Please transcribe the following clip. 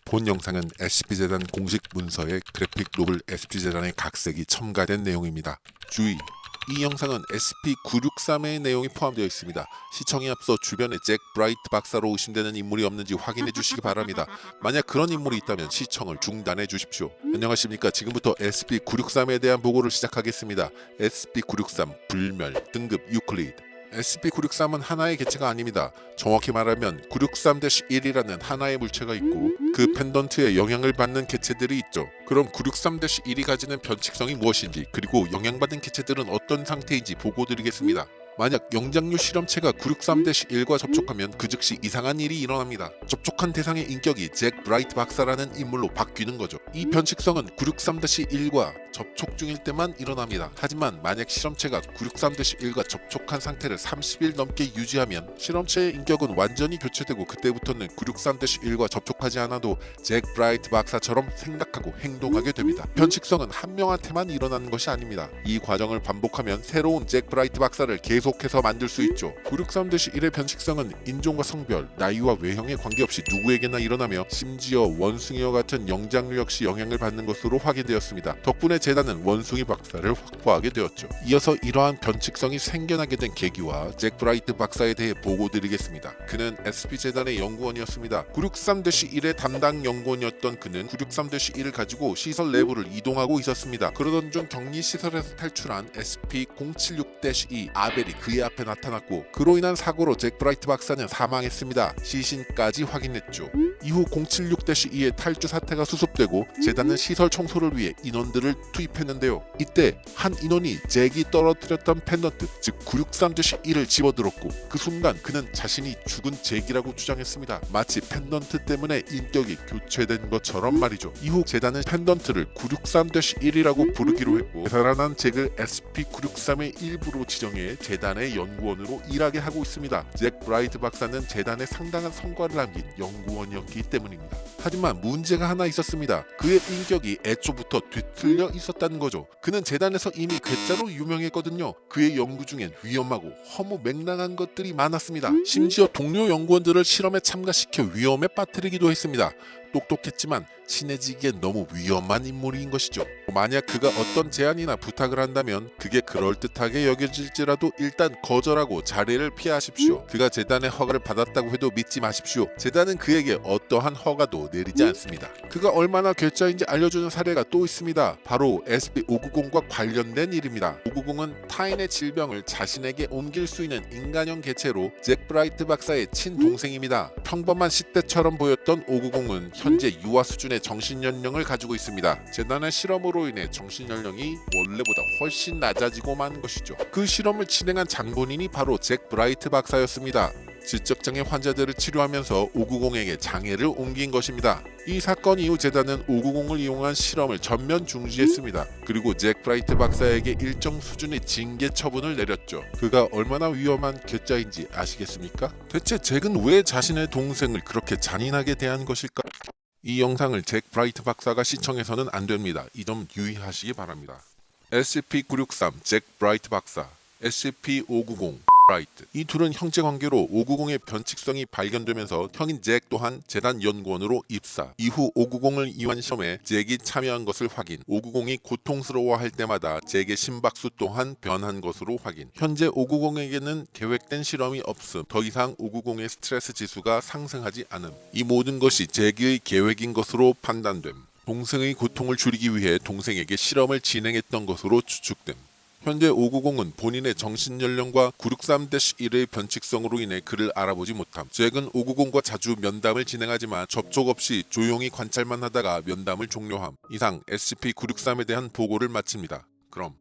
본 영상은 SCP-재단 공식 문서에 그래픽 노블 SCP-재단의 각색이 첨가된 내용입니다. 주의! 이 영상은 SCP-963의 내용이 포함되어 있습니다. 시청에 앞서 주변에 잭 브라이트 박사로 의심되는 인물이 없는지 확인해 주시기 바랍니다. 만약 그런 인물이 있다면 시청을 중단해 주십시오. 안녕하십니까. 지금부터 SCP-963에 대한 보고를 시작하겠습니다. SCP-963 불멸 등급 유클리드. SCP-963은 하나의 개체가 아닙니다. 정확히 말하면 963-1이라는 하나의 물체가 있고 그 펜던트에 영향을 받는 개체들이 있죠. 그럼 963-1이 가지는 변칙성이 무엇인지, 그리고 영향받은 개체들은 어떤 상태인지 보고드리겠습니다. 만약 영장류 실험체가 963-1과 접촉하면 그 즉시 이상한 일이 일어납니다. 접촉한 대상의 인격이 잭 브라이트 박사라는 인물로 바뀌는 거죠. 이 변칙성은 963-1과 접촉 중일 때만 일어납니다. 하지만 만약 실험체가 963-1과 접촉한 상태를 30일 넘게 유지하면 실험체의 인격은 완전히 교체되고 그때부터는 963-1과 접촉하지 않아도 잭 브라이트 박사처럼 생각하고 행동하게 됩니다. 변칙성은 한 명한테만 일어나는 것이 아닙니다. 이 과정을 반복하면 새로운 잭 브라이트 박사를 계속해서 만들 수 있죠. 963-1의 변칙성은 인종과 성별, 나이와 외형에 관계없이 누구에게나 일어나며 심지어 원숭이와 같은 영장류 역시 영향을 받는 것으로 확인되었습니다. 덕분에 재단은 원숭이 박사를 확보하게 되었죠. 이어서 이러한 변칙성이 생겨나게 된 계기와 잭 브라이트 박사에 대해 보고드리겠습니다. 그는 SCP-재단의 연구원이었습니다. 963-1의 담당 연구원이었던 그는 963-1을 가지고 시설 내부를 이동하고 있었습니다. 그러던 중 격리시설에서 탈출한 SCP-076-2 아벨이 그의 앞에 나타났고 그로 인한 사고로 잭 브라이트 박사는 사망했습니다. 시신까지 확인했죠. 이후 076-2의 탈주 사태가 수습되고 재단은 시설 청소를 위해 인원들을 투입했는데요. 이때 한 인원이 잭이 떨어뜨렸던 펜던트, 즉 963-1을 집어들었고 그 순간 그는 자신이 죽은 잭이라고 주장했습니다. 마치 펜던트 때문에 인격이 교체된 것처럼 말이죠. 이후 재단은 펜던트를 963-1이라고 부르기로 했고 되살아난 잭을 SCP-963의 일부로 지정해 재단의 연구원으로 일하게 하고 있습니다. 잭 브라이트 박사는 재단에 상당한 성과를 남긴 연구원이었기 때문입니다. 하지만 문제가 하나 있었습니다. 그의 인격이 애초부터 뒤틀려 있었다는 거죠. 그는 재단에서 이미 괴짜로 유명했거든요. 그의 연구 중엔 위험하고 허무맹랑한 것들이 많았습니다. 심지어 동료 연구원들을 실험에 참가시켜 위험에 빠뜨리기도 했습니다. 똑똑했지만 친해지기엔 너무 위험한 인물인 것이죠. 만약 그가 어떤 제안이나 부탁을 한다면 그게 그럴듯하게 여겨질지라도 일단 거절하고 자리를 피하십시오. 그가 재단의 허가를 받았다고 해도 믿지 마십시오. 재단은 그에게 어떠한 허가도 내리지 않습니다. 그가 얼마나 괴짜인지 알려주는 사례가 또 있습니다. 바로 SCP-590과 관련된 일입니다. 590은 타인의 질병을 자신에게 옮길 수 있는 인간형 개체로 잭 브라이트 박사의 친동생입니다. 평범한 10대처럼 보였던 590은 현재 유아 수준의 정신연령을 가지고 있습니다. 재단의 실험으로 인해 정신연령이 원래보다 훨씬 낮아지고 만 것이죠. 그 실험을 진행한 장본인이 바로 잭 브라이트 박사였습니다. 지적장애 환자들을 치료하면서 590에게 장애를 옮긴 것입니다. 이 사건 이후 재단은 590을 이용한 실험을 전면 중지했습니다. 그리고 잭 브라이트 박사에게 일정 수준의 징계 처분을 내렸죠. 그가 얼마나 위험한 괴짜인지 아시겠습니까? 대체 잭은 왜 자신의 동생을 그렇게 잔인하게 대한 것일까? 이 영상을 잭 브라이트 박사가 시청해서는 안 됩니다. 이 점 유의하시기 바랍니다. SCP-963 잭 브라이트 박사, SCP-590 브라이트. 이 둘은 형제 관계로 590의 변칙성이 발견되면서 형인 잭 또한 재단 연구원으로 입사. 이후 590을 이용한 실험에 잭이 참여한 것을 확인. 590이 고통스러워할 때마다 잭의 심박수 또한 변한 것으로 확인. 현재 590에게는 계획된 실험이 없음. 더 이상 590의 스트레스 지수가 상승하지 않음. 이 모든 것이 잭의 계획인 것으로 판단됨. 동생의 고통을 줄이기 위해 동생에게 실험을 진행했던 것으로 추측됨. 현재 590은 본인의 정신연령과 963-1의 변칙성으로 인해 그를 알아보지 못함. 잭은 590과 자주 면담을 진행하지만 접촉 없이 조용히 관찰만 하다가 면담을 종료함. 이상 SCP-963에 대한 보고를 마칩니다. 그럼